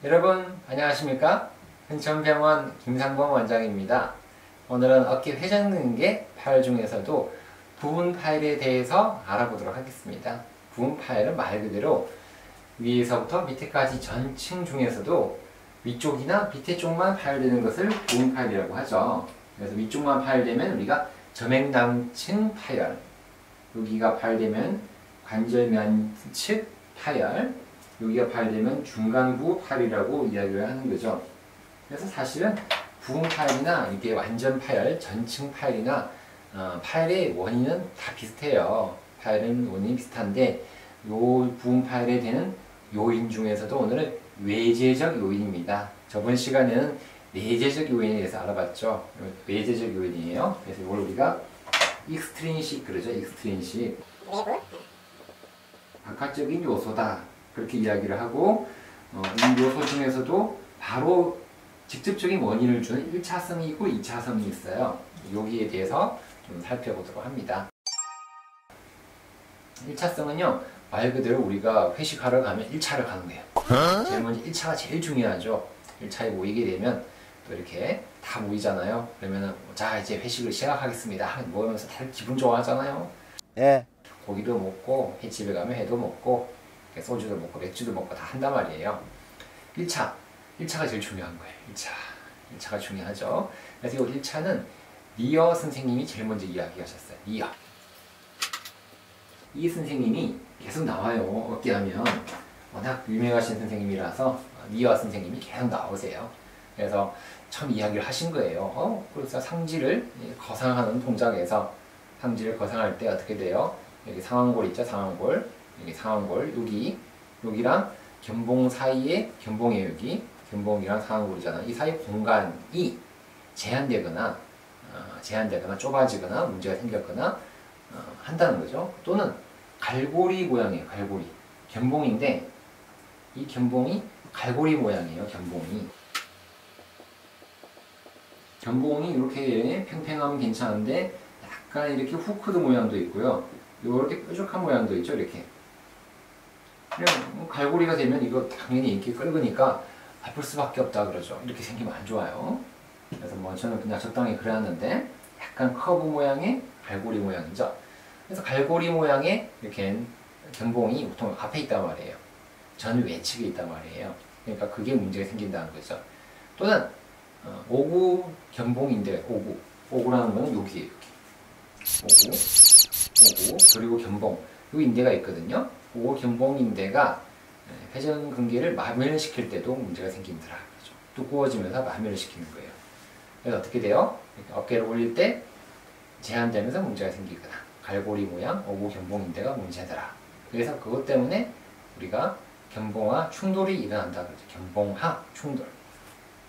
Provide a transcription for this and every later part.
여러분 안녕하십니까? 흥천병원 김상범 원장입니다. 오늘은 어깨 회전근개 파열 중에서도 부분 파열에 대해서 알아보도록 하겠습니다. 부분 파열은 말 그대로 위에서부터 밑에까지 전층 중에서도 위쪽이나 밑에 쪽만 파열되는 것을 부분 파열이라고 하죠. 그래서 위쪽만 파열되면 우리가 저맥낭층 파열, 여기가 파열되면 관절면측 파열, 여기가 파열되면 중간부 파열이라고 이야기를 하는 거죠. 그래서 사실은 부분 파열이나 이게 완전 파열, 전층 파열이나 파열의 원인은 다 비슷해요. 파열은 원인이 비슷한데 요 부분 파열에 되는 요인 중에서도 오늘은 외재적 요인입니다. 저번 시간에는 내재적 요인에 대해서 알아봤죠. 외재적 요인이에요. 그래서 이걸 우리가 익스트린식 그러죠. 익스트린식. 바깥적인 요소다. 그렇게 이야기를 하고 이 요소 중에서도 바로 직접적인 원인을 주는 1차성이 있고 2차성이 있어요. 여기에 대해서 좀 살펴보도록 합니다. 1차성은요. 말 그대로 우리가 회식하러 가면 1차를 가는 거예요. 제일 먼저 1차가 제일 중요하죠. 1차에 모이게 되면 또 이렇게 다 모이잖아요. 그러면은 자 이제 회식을 시작하겠습니다. 모이면서 다들 기분 좋아하잖아요. 예. 고기도 먹고 횟집에 가면 회도 먹고 소주도 먹고 맥주도 먹고 다 한단 말이에요. 1차가 제일 중요한 거예요. 1차가 중요하죠. 그래서 이 1차는 리어 선생님이 제일 먼저 이야기하셨어요. 이 선생님이 계속 나와요. 어깨하면 워낙 유명하신 선생님이라서 리어 선생님이 계속 나오세요. 그래서 처음 이야기를 하신 거예요. 그래서 상지를 거상하는 동작에서 상지를 거상할 때 어떻게 돼요? 여기 상완골 있죠? 상완골. 여기 상완골. 여기랑 견봉 사이에 견봉이에요. 여기 견봉이랑 상완골이잖아요. 이 사이 공간이 제한되거나 좁아지거나 문제가 생겼거나 한다는 거죠. 또는 갈고리 모양이에요. 갈고리. 견봉인데 이 견봉이 갈고리 모양이에요. 견봉이 이렇게 팽팽하면 괜찮은데 약간 이렇게 후크드 모양도 있고요. 이렇게 뾰족한 모양도 있죠. 이렇게. 그냥 갈고리가 되면 이거 당연히 인기 끓으니까 아플 수밖에 없다 그러죠. 이렇게 생기면 안 좋아요. 그래서 뭐 저는 그냥 적당히 그려놨는데 약간 커브 모양의 갈고리 모양이죠. 그래서 갈고리 모양의 이렇게 견봉이 보통 앞에 있단 말이에요. 전 외측에 있단 말이에요. 그러니까 그게 문제가 생긴다는 거죠. 또는 오구 견봉인데 오구라는 거는 여기에요. 오구 그리고 견봉 이 인대가 있거든요. 오구 견봉 인대가 회전근개를 마멸시킬 때도 문제가 생긴다라 그러죠. 두꺼워지면서 마멸을 시키는 거예요. 그래서 어떻게 돼요? 어깨를 올릴 때 제한되면서 문제가 생기거나 갈고리 모양 오구 견봉 인대가 문제더라. 그래서 그것 때문에 우리가 견봉화 충돌이 일어난다 그러죠. 견봉하 충돌.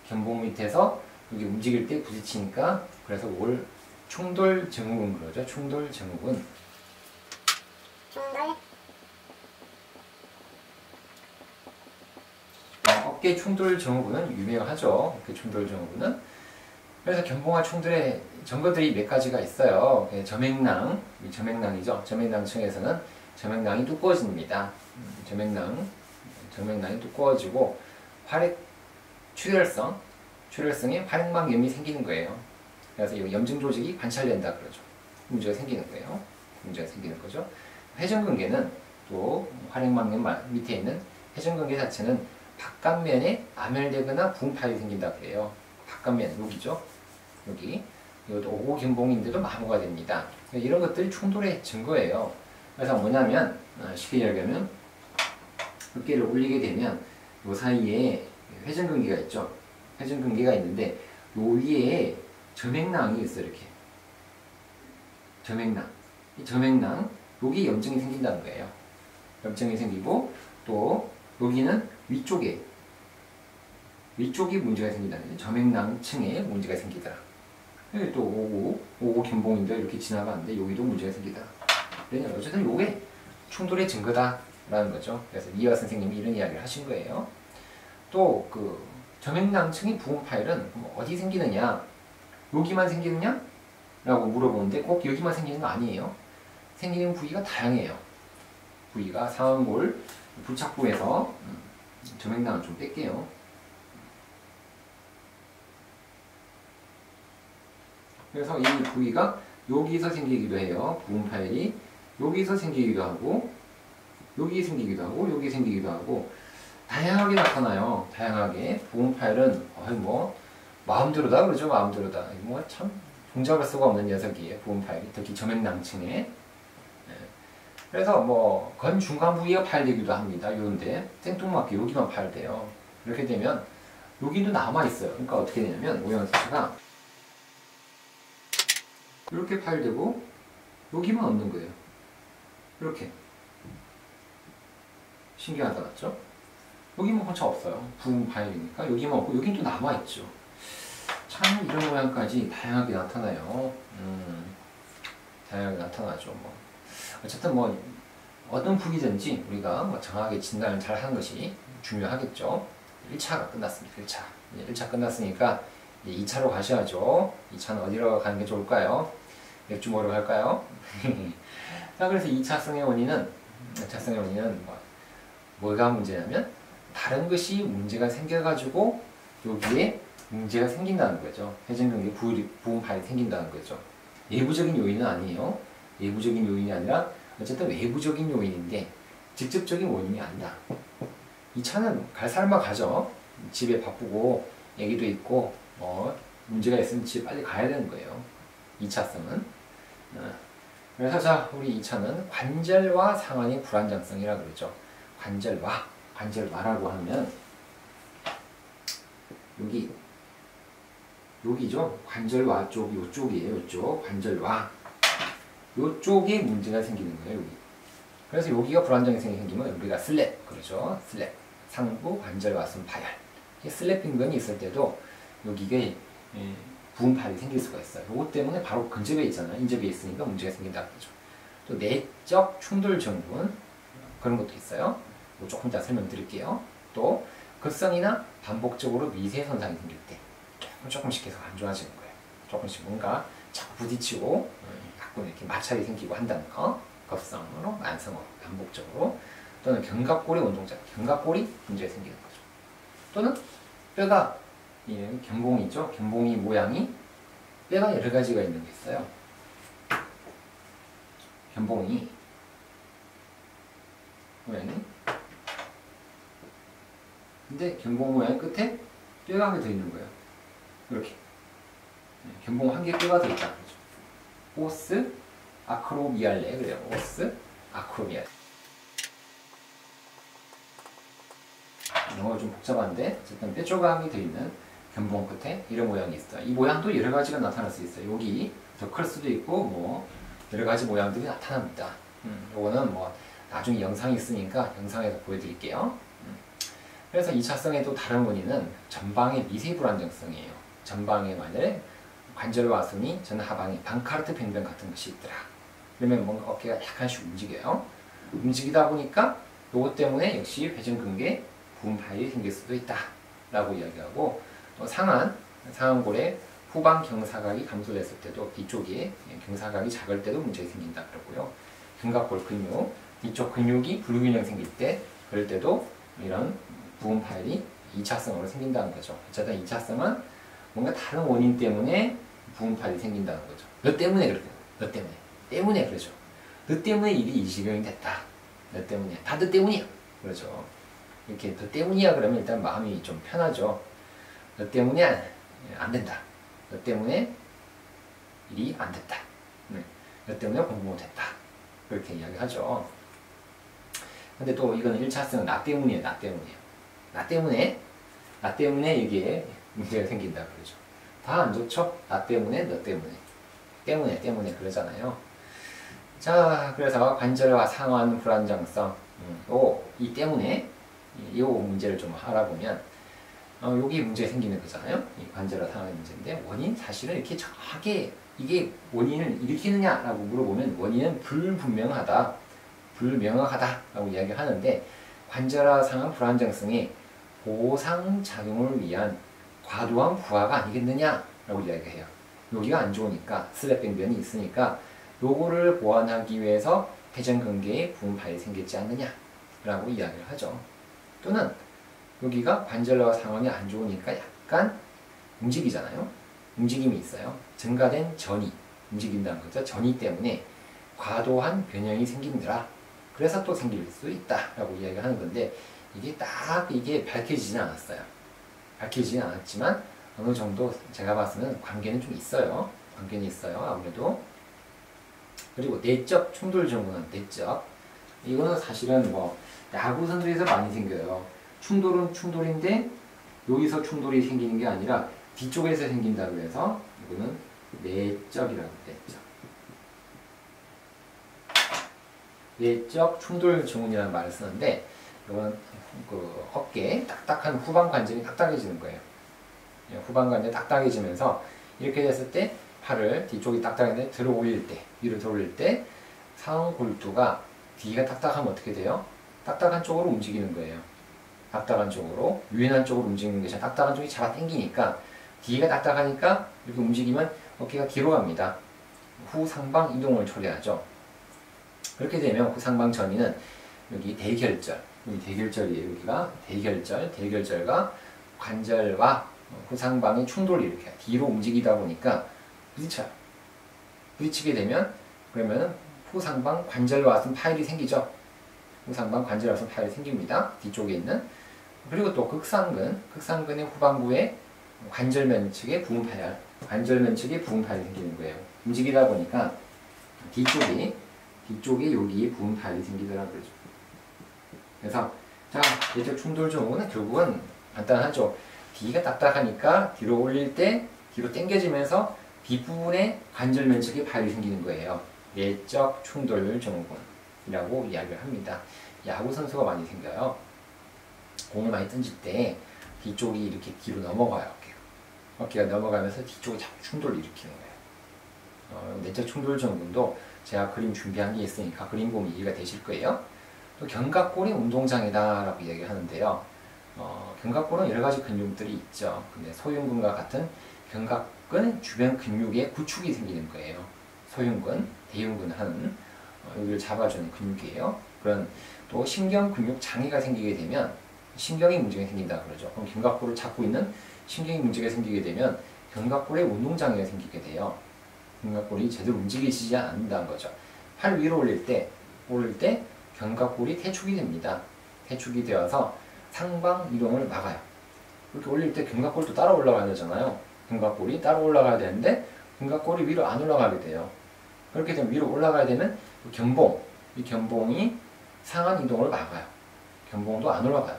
견봉 밑에서 여기 움직일 때 부딪히니까 그래서 그걸 충돌 증후군 그러죠. 충돌 증후군. 어깨 충돌 증후군은 유명하죠. 어깨 충돌 증후군은. 그래서 견봉화 충돌의 증거들이 몇 가지가 있어요. 저맥낭이죠. 저맥낭층에서는 저맥낭이 두꺼워집니다. 저맥낭이 두꺼워지고 출혈성의 활액막염이 생기는 거예요. 그래서 이 염증 조직이 관찰된다 그러죠. 문제가 생기는 거예요. 거죠. 회전근개는 또 활액막염 밑에 있는 회전근개 자체는 바깥면에 마멸되거나 부분 파열이 생긴다 그래요. 바깥면 여기죠. 이것도 오고견봉인데도 마모가 됩니다. 이런 것들이 충돌의 증거예요. 그래서 뭐냐면 쉽게 이야기하면 어깨를 올리게 되면 이 사이에 회전근개가 있죠. 회전근개가 있는데 요 위에 저맥낭이 있어요. 이렇게 이 저맥낭 여기 염증이 생긴다는 거예요. 염증이 생기고 또 여기는 위쪽이 문제가 생긴다는 거예요. 저맥낭층에 문제가 생기더라. 여기 또 오구 견봉인데 이렇게 지나가는데 여기도 문제가 생기더라. 왜냐면 어쨌든 요게 충돌의 증거다라는 거죠. 그래서 리어 선생님이 이런 이야기를 하신 거예요. 또 그 저맥낭층의 부분 파열은 어디 생기느냐? 여기만 생기느냐? 라고 물어보는데 꼭 여기만 생기는 거 아니에요. 생기는 부위가 다양해요. 부위가 상완골 부착부에서 저맥낭을 좀 뺄게요. 그래서 이 부위가 여기서 생기기도 해요. 부분 파열이 여기서 생기기도 하고 여기 생기기도 하고 여기 생기기도 하고 다양하게 나타나요. 다양하게. 부분 파열은 뭐 마음대로다 그러죠. 마음대로다. 뭐 참 종잡을 수가 없는 녀석이에요. 부분 파열이 특히 점액낭층에. 그래서 뭐 건 중간 부위가 파열되기도 합니다. 요런데 생뚱맞게 여기만 파열돼요. 이렇게 되면 여기도 남아 있어요. 그러니까 어떻게 되냐면 모형 자체가 이렇게 파열되고 여기만 없는 거예요. 이렇게. 신기하다 맞죠? 여기만 혼자 없어요. 부분 파열이니까 여기만 없고 여긴 또 남아 있죠. 참 이런 모양까지 다양하게 나타나요. 다양하게 나타나죠. 뭐. 어쨌든 뭐 어떤 부위든지 우리가 뭐 정확하게 진단을 잘 하는 것이 중요하겠죠. 1차가 끝났습니다. 1차. 1차 끝났으니까 2차로 가셔야죠. 2차는 어디로 가는 게 좋을까요? 맥주 먹으러 갈까요? 자, 그래서 2차성의 원인은 뭐가 문제냐면 다른 것이 문제가 생겨가지고 여기에 문제가 생긴다는 거죠. 회전근개 부분 파열이 생긴다는 거죠. 내부적인 요인은 아니에요. 내부적인 요인이 아니라 어쨌든 외부적인 요인인데 직접적인 원인이 아니다. 이 차는 갈 사람만 가죠. 집에 바쁘고 애기도 있고 문제가 있으면 집에 빨리 가야 되는 거예요. 2차성은. 그래서 자 우리 2차는 관절와 상완의 불안정성이라 그러죠. 관절와라고 하면 여기죠. 관절와 쪽 요쪽이에요. 요쪽 관절와 요쪽에 문제가 생기는 거예요. 여기. 그래서 여기가 불안정이 생기면 우리가 슬랩 그러죠. 슬랩 상부 관절와순 파열. 슬래핑건이 있을 때도 여기가 부분 파열이 생길 수가 있어요. 이것 때문에 바로 근접에 있잖아요. 인접에 있으니까 문제가 생긴다 그러죠. 또 내적 충돌 증후군 그런 것도 있어요. 조금 더 설명드릴게요. 또 급성이나 반복적으로 미세 손상이 생길 때 조금씩 계속 안 좋아지는 거예요. 조금씩 뭔가 자꾸 부딪히고 가끔 이렇게 마찰이 생기고 한다는 거. 급성으로, 만성으로, 반복적으로. 또는 견갑골의 운동장, 견갑골이 문제가 생기는 거죠. 또는 뼈가 견봉이 있죠. 견봉이 모양이 뼈가 여러 가지가 있는 게 있어요. 견봉이 모양이 근데 견봉 모양 끝에 뼈가 한 개 더 있는 거예요. 이렇게 견봉 한 개 뼈가 더 있다 그러죠. 오스 아크로미알레 그래요. 오스 아크로미알레. 영어가 좀 복잡한데 어쨌든 뼈 조각이 더 있는 견봉 끝에 이런 모양이 있어요. 이 모양도 여러 가지가 나타날 수 있어요. 여기 더 클 수도 있고 뭐 여러 가지 모양들이 나타납니다. 요거는 뭐 나중에 영상이 있으니까 영상에서 보여드릴게요. 그래서 2차성의 또 다른 원인은 전방의 미세 불안정성이에요. 전방에 만약에 관절과 순이 전하방에 방카르트 변변 같은 것이 있더라. 그러면 뭔가 어깨가 약간씩 움직여요. 움직이다 보니까 요것 때문에 역시 회전근개 부분 파열이 생길 수도 있다 라고 이야기하고 또 상완골의 후방 경사각이 감소됐을 때도 뒤쪽에 경사각이 작을 때도 문제가 생긴다 그러고요. 견갑골 근육 이쪽 근육이 불균형 생길 때 그럴 때도 이런 부분 파열이 2차성으로 생긴다는 거죠. 어쨌든 2차성은 뭔가 다른 원인 때문에 부분 파열이 생긴다는 거죠. 너 때문에 그렇게 너 때문에 그러죠. 너 때문에 일이 이 지경이 됐다. 너 때문에 다 너 때문이야. 그렇죠. 이렇게 너 때문이야 그러면 일단 마음이 좀 편하죠. 너 때문에 안 된다. 너 때문에 일이 안 됐다. 너 때문에 공부 못했다. 그렇게 이야기하죠. 근데 또 이거는 1차성은 나 때문이에요. 나 때문에 이게 문제가 생긴다 그러죠. 다 안 좋죠? 나 때문에, 너 때문에 그러잖아요. 자, 그래서 관절과 상완 불안정성, 이 때문에 이 문제를 좀 알아보면 여기 문제가 생기는 거잖아요. 이 관절과 상완의 문제인데 원인 사실은 이렇게 정확하게 이게 원인을 일으키느냐라고 물어보면 원인은 불명확하다라고 이야기하는데 관절과 상완 불안정성이 보상작용을 위한 과도한 부하가 아니겠느냐라고 이야기해요. 여기가 안 좋으니까 슬랩 변이 있으니까 요거를 보완하기 위해서 회전근개에 부분 파열이 생겼지 않느냐라고 이야기를 하죠. 또는 여기가 관절과 상완이 안 좋으니까 약간 움직이잖아요. 움직임이 있어요. 증가된 전이 움직인다는 거죠. 전이 때문에 과도한 변형이 생긴다. 그래서 또 생길 수 있다라고 이야기하는 건데 이게 딱 이게 밝혀지진 않았어요. 밝혀지진 않았지만 어느 정도 제가 봤으면 관계는 좀 있어요. 관계는 있어요. 아무래도. 그리고 내적 충돌 증후는 내적. 이거는 사실은 뭐 야구 선수에서 많이 생겨요. 충돌은 충돌인데 여기서 충돌이 생기는 게 아니라 뒤쪽에서 생긴다 그래서 이거는 내적이라고 내적. 내적 충돌 증후이라는 말을 쓰는데 이건 그 어깨 딱딱한 후방 관절이 딱딱해지는 거예요. 후방 관절이 딱딱해지면서 이렇게 됐을 때 팔을 뒤쪽이 딱딱한데 들어 올릴 때 위로 들어 올릴 때 상골두가 뒤가 딱딱하면 어떻게 돼요? 딱딱한 쪽으로 움직이는 거예요. 딱딱한 쪽으로 유연한 쪽으로 움직이는 것이 딱딱한 쪽이 잡아 당기니까 뒤가 딱딱하니까 이렇게 움직이면 어깨가 뒤로 갑니다. 후상방 이동을 처리하죠. 그렇게 되면 후상방 전이는 여기 대결절, 여기 대결절이에요. 여기가 대결절, 대결절과 관절과 후상방의 충돌을 일으켜요. 뒤로 움직이다 보니까 부딪혀요. 부딪히게 되면 그러면 후상방 관절과 같은 파일이 생기죠. 후상방 관절과 같은 파일이 생깁니다. 뒤쪽에 있는. 그리고 또 극상근의 후방부에 관절면 측의 부분 파일, 관절면 측의 부분 파일이 생기는 거예요. 움직이다 보니까 뒤쪽에 여기에 부분 파일이 생기더라고요. 그래서 자, 내적 충돌 증후는 결국은 간단하죠. 뒤가 딱딱하니까 뒤로 올릴 때 뒤로 당겨지면서 뒷부분에 관절면 측에 파일이 생기는 거예요. 내적 충돌 증후군이라고 이야기를 합니다. 야구 선수가 많이 생겨요. 공을 많이 던질 때 뒤쪽이 이렇게 뒤로 넘어가요. 어깨가 넘어가면서 뒤쪽에 자꾸 충돌을 일으키는 거예요. 내적 충돌 증후군도 제가 그림 준비한 게 있으니까 그림 보면 이해가 되실 거예요. 또 견갑골이 운동장애다라고 이야기하는데요. 견갑골은 여러 가지 근육들이 있죠. 근데 소흉근과 같은 견갑근 주변 근육에 구축이 생기는 거예요. 소흉근, 대흉근 하는 여기를 잡아주는 근육이에요. 그런 또 신경 근육 장애가 생기게 되면 신경의 문제가 생긴다 그러죠. 그럼 견갑골을 잡고 있는 신경의 문제가 생기게 되면 견갑골에 운동장애가 생기게 돼요. 견갑골이 제대로 움직이지 않는다는 거죠. 팔 위로 올릴 때 견갑골이 퇴축이 됩니다. 퇴축이 되어서 상방 이동을 막아요. 이렇게 올릴 때 견갑골도 따라 올라가야 되잖아요. 견갑골이 따라 올라가야 되는데 견갑골이 위로 안 올라가게 돼요. 그렇게 되면 위로 올라가야 되면 이 견봉이 상한 이동을 막아요. 견봉도 안 올라가요.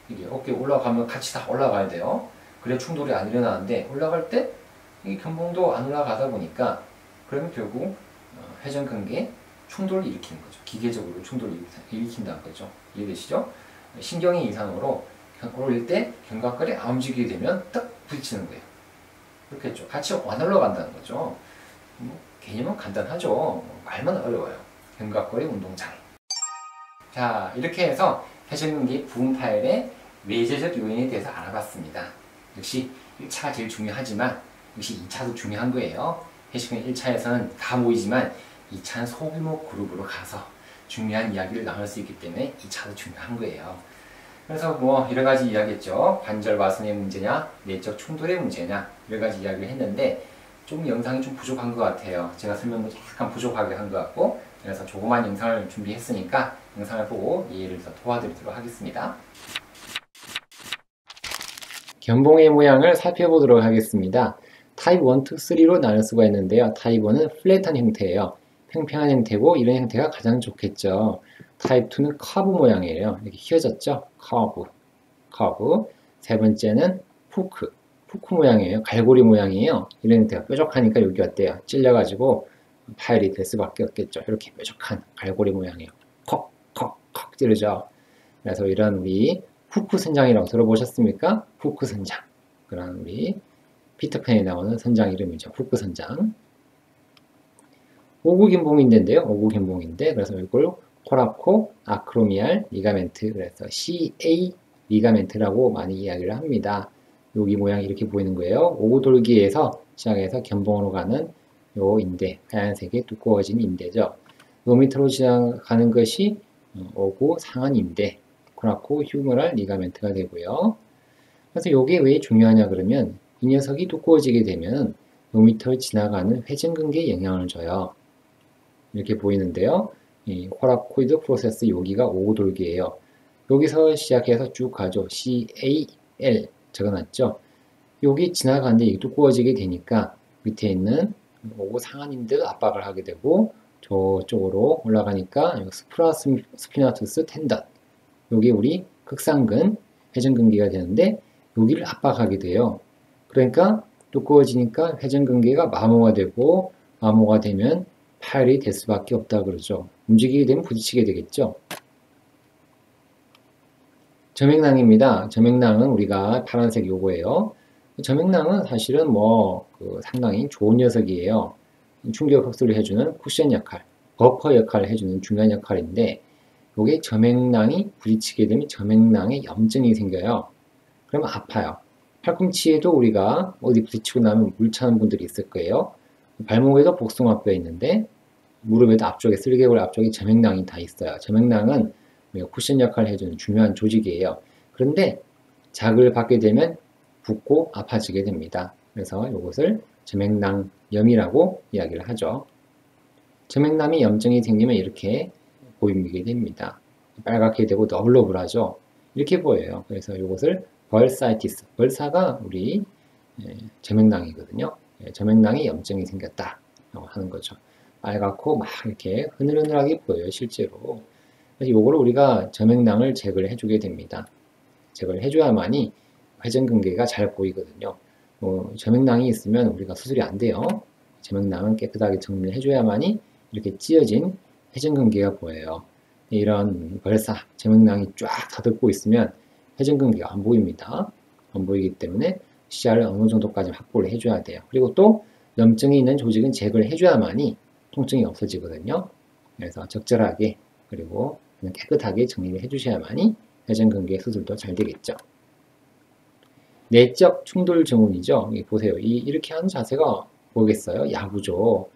이게 어깨 올라가면 같이 다 올라가야 돼요. 그래 충돌이 안 일어나는데 올라갈 때 이 견봉도 안 올라가다 보니까 그러면 결국 회전근개 충돌을 일으키는 거죠. 기계적으로 충돌을 일으킨다는 거죠. 이해되시죠? 신경의 이상으로 올릴 때 견갑골이 안 움직이게 되면 딱 부딪히는 거예요. 그렇겠죠. 같이 안 올라간다는 거죠. 개념은 간단하죠. 말만 어려워요. 견갑골의 운동장애. 자, 이렇게 해서 회전근개 부분 파열의 외재적 요인에 대해서 알아봤습니다. 역시 1차가 제일 중요하지만 역시 2차도 중요한 거예요. 회전근개 1차에서는 다 모이지만 2차는 소규모 그룹으로 가서 중요한 이야기를 나눌 수 있기 때문에 2차도 중요한 거예요. 그래서 뭐 여러 가지 이야기했죠. 관절 와선의 문제냐, 내적 충돌의 문제냐 여러 가지 이야기를 했는데 좀 영상이 좀 부족한 것 같아요. 제가 설명도 약간 부족하게 한 것 같고 그래서 조그만 영상을 준비했으니까 영상을 보고 이해를 더 도와드리도록 하겠습니다. 견봉의 모양을 살펴보도록 하겠습니다. 타입 1, 2, 3로 나눌 수가 있는데요. 타입 1은 플랫한 형태예요. 평평한 형태고 이런 형태가 가장 좋겠죠. 타입 2는 커브 모양이에요. 이렇게 휘어졌죠? 커브. 세 번째는 후크 모양이에요. 갈고리 모양이에요. 이런 형태가 뾰족하니까 여기 어때요? 찔려가지고 파열이 될 수밖에 없겠죠. 이렇게 뾰족한 갈고리 모양이에요. 콕 찌르죠. 그래서 이런 우리 후크 선장이라고 들어보셨습니까? 후크 선장. 그런 우리 피터팬에 나오는 선장 이름이죠. 후크 선장. 오구견봉인데인데요. 오구견봉인데 그래서 이걸 코라코 아크로미알 리가멘트 그래서 CA 리가멘트라고 많이 이야기를 합니다. 여기 모양이 이렇게 보이는 거예요. 오구돌기에서 시작해서 견봉으로 가는 요 인대, 하얀색의 두꺼워진 인대죠. 요 밑으로 지나가는 것이 오구 상한 인대, 코라코 휴머럴 리가멘트가 되고요. 그래서 이게 왜 중요하냐 그러면 이 녀석이 두꺼워지게 되면 노미터를 지나가는 회전근개에 영향을 줘요. 이렇게 보이는데요. 이 코라코이드 프로세스 여기가 오돌기예요. 여기서 시작해서 쭉 가죠. CAL 적어놨죠. 여기 지나가는데 이게 두꺼워지게 되니까 밑에 있는 오고 상한인데도 압박을 하게 되고 저쪽으로 올라가니까 스피나투스 텐던 여기 우리 극상근 회전근개가 되는데 여기를 압박하게 돼요. 그러니까 두꺼워지니까 회전근개가 마모가 되고 마모가 되면 파열이 될 수밖에 없다 그러죠. 움직이게 되면 부딪히게 되겠죠. 점액낭입니다. 점액낭은 우리가 파란색 요거예요. 점액낭은 사실은 상당히 좋은 녀석이에요. 충격 흡수를 해주는 쿠션 역할, 버퍼 역할을 해주는 중요한 역할인데 요게 점액낭이 부딪히게 되면 점액낭에 염증이 생겨요. 그러면 아파요. 팔꿈치에도 우리가 어디 부딪히고 나면 물 차는 분들이 있을 거예요. 발목에도 복숭아뼈 있는데 무릎에도 앞쪽에 쓸개골 앞쪽에 점액낭이 다 있어요. 점액낭은 쿠션 역할을 해주는 중요한 조직이에요. 그런데 자극을 받게 되면 붓고 아파지게 됩니다. 그래서 이것을 점액낭염이라고 이야기를 하죠. 점액낭이 염증이 생기면 이렇게 보이게 됩니다. 빨갛게 되고 너블너블하죠. 이렇게 보여요. 그래서 이것을 벌사이티스, 벌사가 우리 점액낭이거든요. 점액낭에 염증이 생겼다 하는 거죠. 빨갛고 막 이렇게 흐늘흐늘하게 보여요, 실제로. 그래서 이거를 우리가 점액낭을 제거를 해주게 됩니다. 제거를 해줘야만이 회전근개가 잘 보이거든요. 점액낭이 있으면 우리가 수술이 안 돼요. 점액낭은 깨끗하게 정리를 해줘야만이 이렇게 찢어진 회전근개가 보여요. 이런 벌사, 점액낭이 쫙 다듬고 있으면 회전근개가 안 보입니다. 안 보이기 때문에 시야를 어느 정도까지 확보를 해줘야 돼요. 그리고 또 염증이 있는 조직은 제거를 해줘야만이 통증이 없어지거든요. 그래서 적절하게 그리고 깨끗하게 정리를 해주셔야만이 회전근개 수술도 잘 되겠죠. 내적 충돌 증후군이죠. 보세요. 이렇게 하는 자세가 뭐겠어요? 야구죠.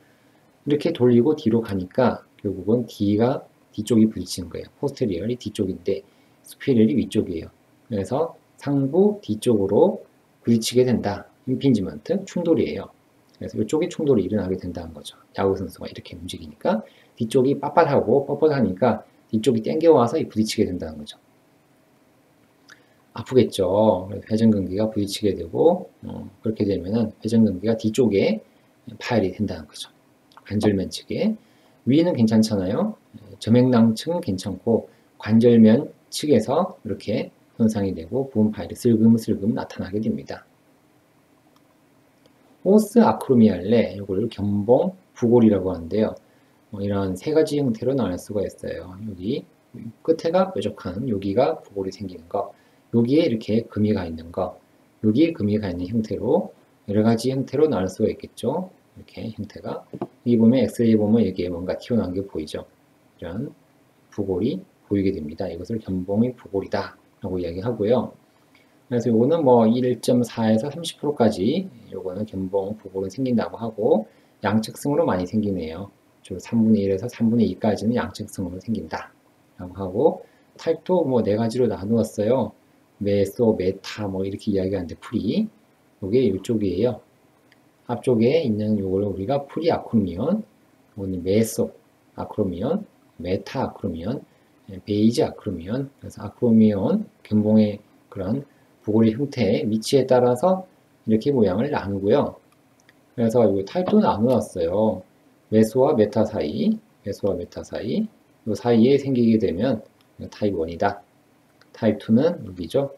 이렇게 돌리고 뒤로 가니까 결국은 뒤쪽이 부딪히는 거예요. 포스테리얼이 뒤쪽인데 스피리얼이 위쪽이에요. 그래서 상부 뒤쪽으로 부딪히게 된다. 임핀지먼트, 충돌이에요. 그래서 이쪽에 충돌이 일어나게 된다는 거죠. 야구 선수가 이렇게 움직이니까 뒤쪽이 빳빳하고 뻣뻣하니까 뒤쪽이 땡겨와서 부딪히게 된다는 거죠. 아프겠죠. 회전근개가 부딪히게 되고 그렇게 되면은 회전근개가 뒤쪽에 파열이 된다는 거죠. 관절면 측에. 위는 괜찮잖아요. 점액낭층은 괜찮고 관절면 측에서 이렇게 손상이 되고 부분 파열이 슬금슬금 나타나게 됩니다. 오스 아크로미알레, 이걸 견봉 부골이라고 하는데요. 이런 세 가지 형태로 나눌 수가 있어요. 여기 끝에가 뾰족한 여기가 부골이 생기는 거, 여기에 이렇게 금이 가 있는 거, 여기에 금이 가 있는 형태로 여러 가지 형태로 나눌 수가 있겠죠. 이렇게 형태가 여기 보면 엑스레이 보면 여기에 뭔가 튀어나온 게 보이죠. 이런 부골이 보이게 됩니다. 이것을 견봉의 부골이다 라고 이야기하고요. 그래서 요거는 1.4에서 30%까지 요거는 견봉 부골은 생긴다고 하고 양측성으로 많이 생기네요. 주 3분의 1에서 3분의 2까지는 양측성으로 생긴다 라고 하고 타입도 네 가지로 나누었어요. 메소, 메타 이렇게 이야기하는데 풀이 요게 이쪽이에요. 앞쪽에 있는 요걸 우리가 프리 아크로미온, 요거는 메소 아크로미온, 메타 아크로미온, 베이지 아크로미온. 그래서 아크로미온 견봉의 그런 부골의 형태의 위치에 따라서 이렇게 모양을 나누고요. 그래서 이 타입도 나누었어요. 메소와 메타 사이, 메소와 메타 사이, 이 사이에 생기게 되면 타입 1이다. 타입 2는 여기죠.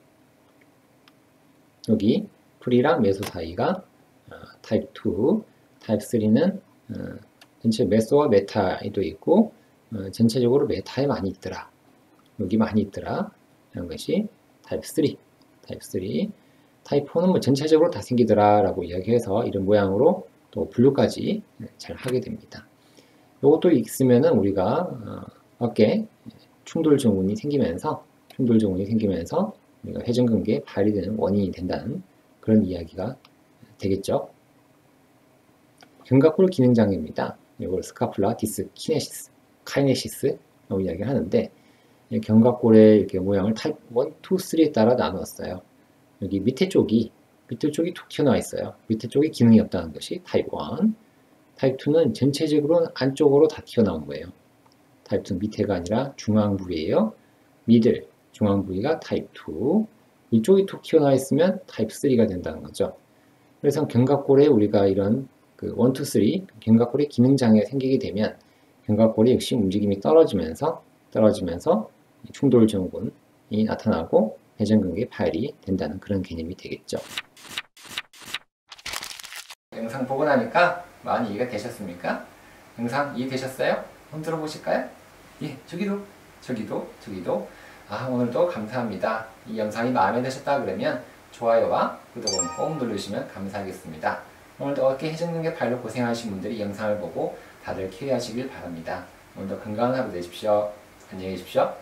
여기 프리랑 메소 사이가 타입 2, 타입 3는 전체 메소와 메타에도 있고 전체적으로 메타에 많이 있더라. 여기 많이 있더라. 이런 것이 타입 3. 타입 3. 타입 4는 전체적으로 다 생기더라 라고 이야기해서 이런 모양으로 또 분류까지 잘 하게 됩니다. 이것도 있으면은 우리가 어깨 충돌 증후군이 생기면서 우리가 회전근개에 파열이 되는 원인이 된다는 그런 이야기가 되겠죠. 견갑골 기능장애입니다. 이걸 스카플라 디스 카이네시스라고 이야기를 하는데 견갑골의 이렇게 모양을 타입 1, 2, 3에 따라 나누었어요. 여기 밑에 쪽이 밑에 쪽이 툭 튀어나와 있어요. 밑에 쪽에 기능이 없다는 것이 타입 1. 타입 2는 전체적으로 안쪽으로 다 튀어나온 거예요. 타입 2는 밑에가 아니라 중앙 부위예요. 미들, 중앙 부위가 타입 2. 이쪽이 툭 튀어나와 있으면 타입 3가 된다는 거죠. 그래서 견갑골에 우리가 이런 그 1, 2, 3 견갑골에 기능 장애가 생기게 되면 견갑골이 역시 움직임이 떨어지면서 충돌 증후군이 나타나고 회전근개 파열이 된다는 그런 개념이 되겠죠. 영상 보고 나니까 많이 이해가 되셨습니까? 영상 이해되셨어요? 한번 들어보실까요? 예, 저기도. 아, 오늘도 감사합니다. 이 영상이 마음에 드셨다 그러면 좋아요와 구독은 꼭 누르시면 감사하겠습니다. 오늘도 어깨 회전근개 발로 고생하신 분들이 영상을 보고 다들 쾌유하시길 바랍니다. 오늘도 건강한 하루 되십시오. 안녕히 계십시오.